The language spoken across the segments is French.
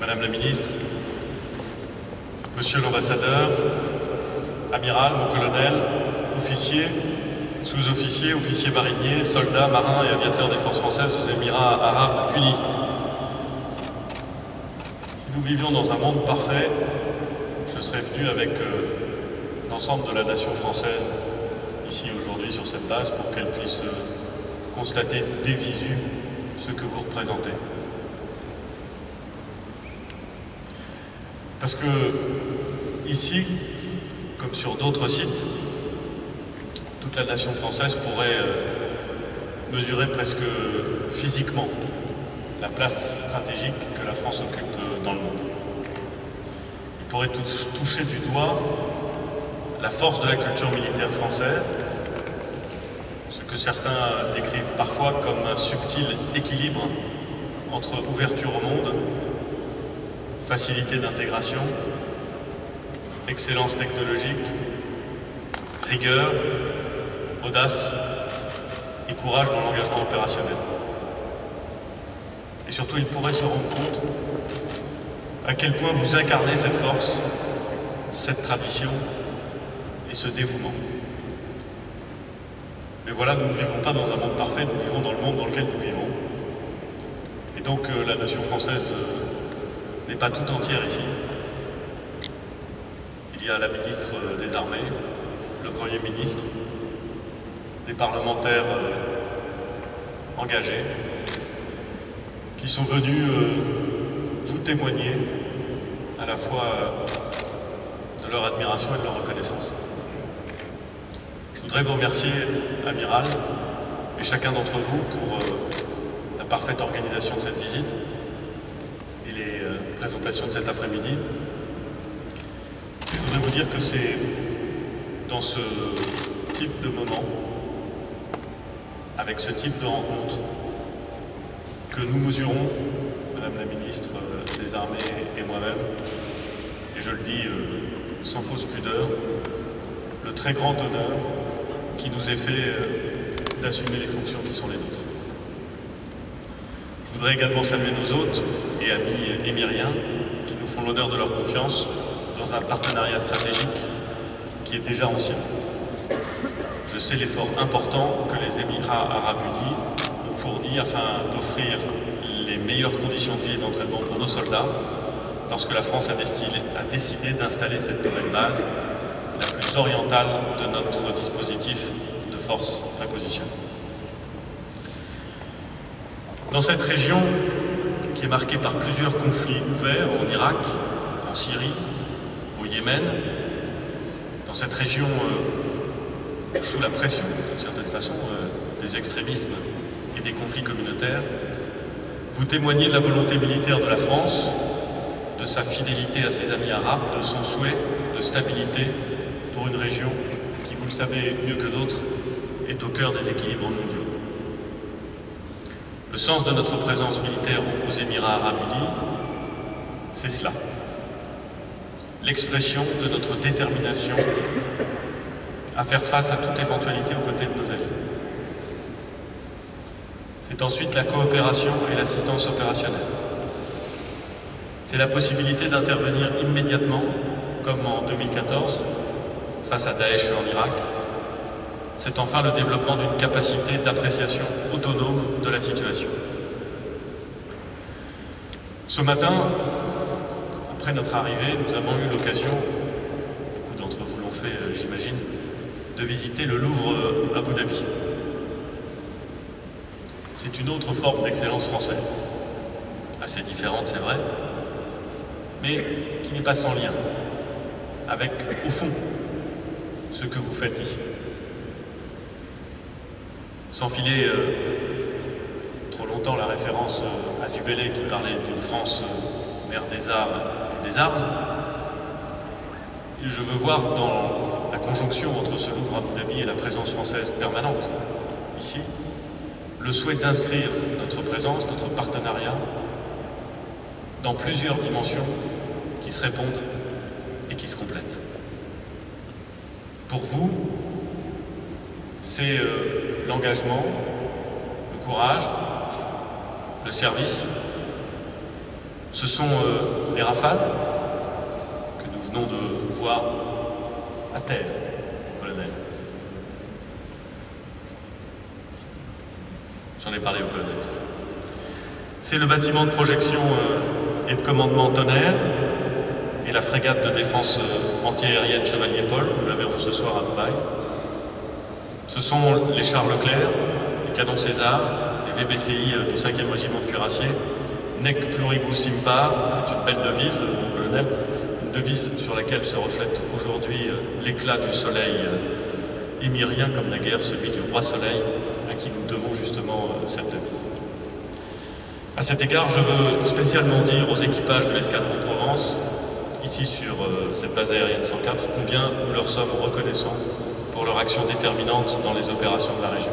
Madame la Ministre, Monsieur l'Ambassadeur, Amiral, mon colonel, officiers, sous-officiers, officiers mariniers, soldats, marins et aviateurs des forces françaises aux Émirats arabes unis. Si nous vivions dans un monde parfait, je serais venu avec l'ensemble de la nation française ici aujourd'hui sur cette base pour qu'elle puisse constater des visu ce que vous représentez. Parce que ici, comme sur d'autres sites, toute la nation française pourrait mesurer presque physiquement la place stratégique que la France occupe dans le monde. Il pourrait toucher du doigt la force de la culture militaire française, ce que certains décrivent parfois comme un subtil équilibre entre ouverture au monde, facilité d'intégration, excellence technologique, rigueur, audace et courage dans l'engagement opérationnel. Et surtout, il pourrait se rendre compte à quel point vous incarnez cette force, cette tradition et ce dévouement. Mais voilà, nous ne vivons pas dans un monde parfait, nous vivons dans le monde dans lequel nous vivons. Et donc la nation française n'est pas tout entière ici. Il y a la ministre des Armées, le Premier ministre, des parlementaires engagés qui sont venus vous témoigner à la fois de leur admiration et de leur reconnaissance. Je voudrais vous remercier, Amiral, et chacun d'entre vous pour la parfaite organisation de cette visite et les présentations de cet après-midi. Je voudrais vous dire que c'est dans ce type de moment, avec ce type de rencontre, que nous mesurons, Madame la Ministre des Armées et moi-même, et je le dis sans fausse pudeur, le très grand honneur qui nous est fait d'assumer les fonctions qui sont les nôtres. Je voudrais également saluer nos hôtes et amis émiriens qui nous font l'honneur de leur confiance dans un partenariat stratégique qui est déjà ancien. Je sais l'effort important que les Émirats arabes unis ont fourni afin d'offrir les meilleures conditions de vie et d'entraînement pour nos soldats lorsque la France a décidé d'installer cette nouvelle base, la plus orientale de notre dispositif de force prépositionnée. Dans cette région qui est marquée par plusieurs conflits ouverts en Irak, en Syrie, au Yémen, dans cette région sous la pression, d'une certaine façon, des extrémismes et des conflits communautaires, vous témoignez de la volonté militaire de la France, de sa fidélité à ses amis arabes, de son souhait de stabilité pour une région qui, vous le savez mieux que d'autres, est au cœur des équilibres mondiaux. Le sens de notre présence militaire aux Émirats arabes unis, c'est cela. L'expression de notre détermination à faire face à toute éventualité aux côtés de nos alliés. C'est ensuite la coopération et l'assistance opérationnelle. C'est la possibilité d'intervenir immédiatement, comme en 2014, face à Daesh en Irak. C'est enfin le développement d'une capacité d'appréciation autonome de la situation. Ce matin, après notre arrivée, nous avons eu l'occasion, beaucoup d'entre vous l'ont fait, j'imagine, de visiter le Louvre à Abu Dhabi. C'est une autre forme d'excellence française, assez différente, c'est vrai, mais qui n'est pas sans lien avec, au fond, ce que vous faites ici. Sans filer trop longtemps la référence à Du Bellay qui parlait d'une France mère des arts et des armes, je veux voir dans la conjonction entre ce Louvre à Abu Dhabi et la présence française permanente ici, le souhait d'inscrire notre présence, notre partenariat dans plusieurs dimensions qui se répondent et qui se complètent. Pour vous, c'est l'engagement, le courage, le service, Ce sont les Rafales que nous venons de voir à terre, colonel. J'en ai parlé au colonel. C'est le bâtiment de projection et de commandement Tonnerre et la frégate de défense antiaérienne Chevalier Paul, nous la verrons ce soir à Dubaï. Ce sont les chars Leclerc, les canons César, les VBCI du 5e régiment de cuirassiers, Nec pluribus impar, c'est une belle devise, mon colonel, une devise sur laquelle se reflète aujourd'hui l'éclat du soleil émirien, comme naguère celui du roi soleil, à qui nous devons justement cette devise. À cet égard, je veux spécialement dire aux équipages de l'escadron Provence, ici sur cette base aérienne 104, combien nous leur sommes reconnaissants pour leur action déterminante dans les opérations de la région.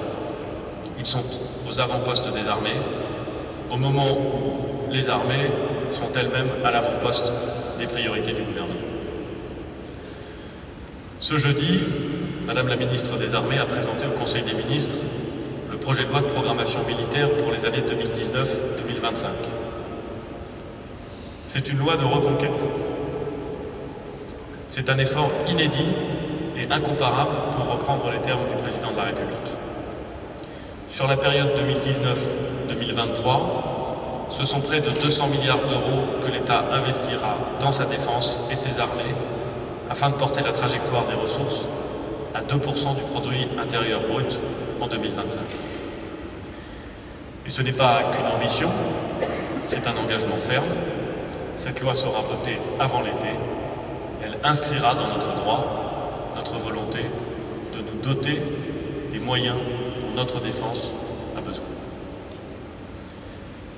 Ils sont aux avant-postes des armées, au moment où les armées sont elles-mêmes à l'avant-poste des priorités du gouvernement. Ce jeudi, Madame la ministre des Armées a présenté au Conseil des ministres le projet de loi de programmation militaire pour les années 2019-2025. C'est une loi de reconquête. C'est un effort inédit et incomparable, pour reprendre les termes du président de la République. Sur la période 2019-2023, ce sont près de 200 milliards d'euros que l'État investira dans sa défense et ses armées afin de porter la trajectoire des ressources à 2% du produit intérieur brut en 2025. Et ce n'est pas qu'une ambition, c'est un engagement ferme. Cette loi sera votée avant l'été. Elle inscrira dans notre droit notre volonté de nous doter des moyens dont notre défense a besoin.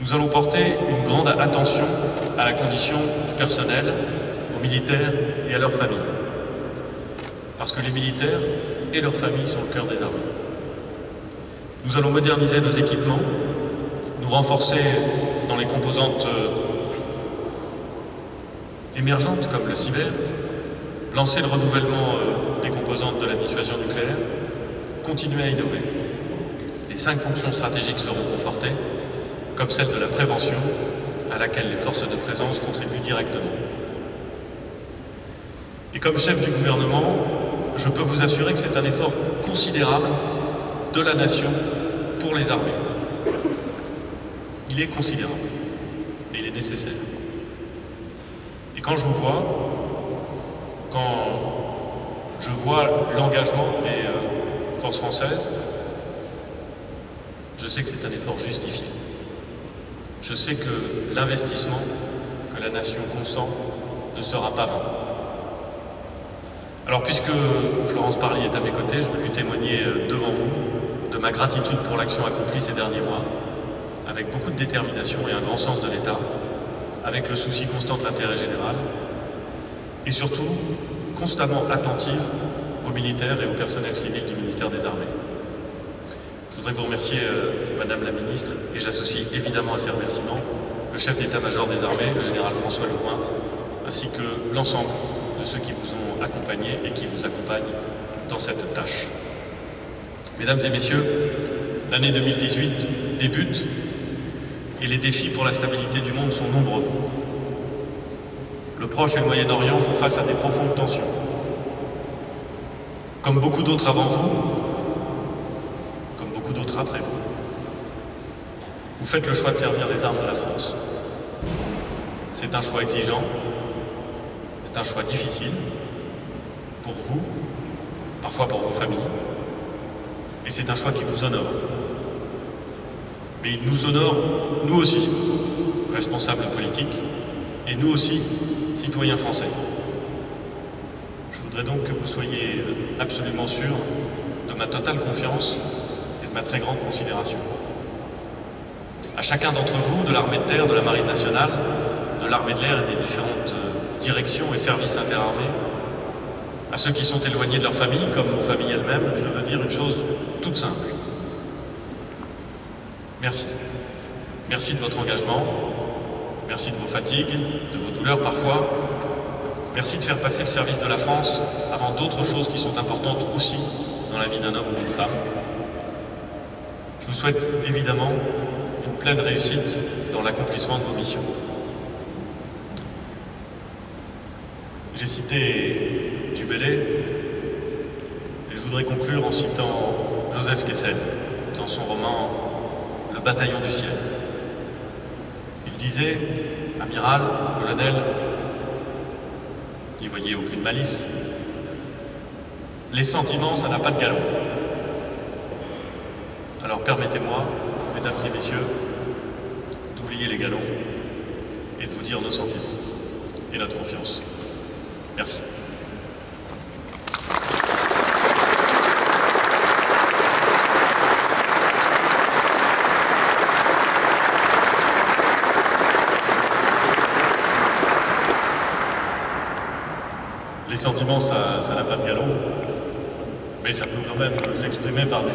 Nous allons porter une grande attention à la condition du personnel, aux militaires et à leurs familles. Parce que les militaires et leurs familles sont le cœur des armées. Nous allons moderniser nos équipements, nous renforcer dans les composantes émergentes comme le cyber, lancer le renouvellement des composantes de la dissuasion nucléaire, continuer à innover. Les 5 fonctions stratégiques seront confortées, comme celle de la prévention, à laquelle les forces de présence contribuent directement. Et comme chef du gouvernement, je peux vous assurer que c'est un effort considérable de la nation pour les armées. Il est considérable, mais il est nécessaire. Et quand je vous vois, l'engagement des forces françaises, je sais que c'est un effort justifié. Je sais que l'investissement que la nation consent ne sera pas vain. Alors, puisque Florence Parly est à mes côtés, je veux lui témoigner devant vous de ma gratitude pour l'action accomplie ces derniers mois, avec beaucoup de détermination et un grand sens de l'État, avec le souci constant de l'intérêt général, et surtout constamment attentive aux militaires et au personnel civil du ministère des Armées. Je voudrais vous remercier, Madame la Ministre, et j'associe évidemment à ces remerciements le chef d'état-major des armées, le général François Lemoindre, ainsi que l'ensemble de ceux qui vous ont accompagnés et qui vous accompagnent dans cette tâche. Mesdames et messieurs, l'année 2018 débute et les défis pour la stabilité du monde sont nombreux. Le Proche et le Moyen-Orient font face à des profondes tensions. Comme beaucoup d'autres avant vous, comme beaucoup d'autres après vous, vous faites le choix de servir les armes de la France. C'est un choix exigeant, c'est un choix difficile, pour vous, parfois pour vos familles, et c'est un choix qui vous honore. Mais il nous honore, nous aussi, responsables politiques, et nous aussi, citoyens français. Je voudrais donc que vous soyez absolument sûrs de ma totale confiance et de ma très grande considération. À chacun d'entre vous, de l'armée de terre, de la marine nationale, de l'armée de l'air et des différentes directions et services interarmés, à ceux qui sont éloignés de leur famille, comme nos familles elles-mêmes, je veux dire une chose toute simple. Merci. Merci de votre engagement, merci de vos fatigues, de vos douleurs parfois. Merci de faire passer le service de la France avant d'autres choses qui sont importantes aussi dans la vie d'un homme ou d'une femme. Je vous souhaite évidemment une pleine réussite dans l'accomplissement de vos missions. J'ai cité Du Bellay, et je voudrais conclure en citant Joseph Kessel dans son roman Le Bataillon du ciel. Il disait, amiral, colonel, n'y voyez aucune malice, les sentiments, ça n'a pas de galon. Alors permettez-moi, mesdames et messieurs, d'oublier les galons et de vous dire nos sentiments et notre confiance. Merci. Les sentiments, ça n'a pas de galon, mais ça peut quand même s'exprimer par des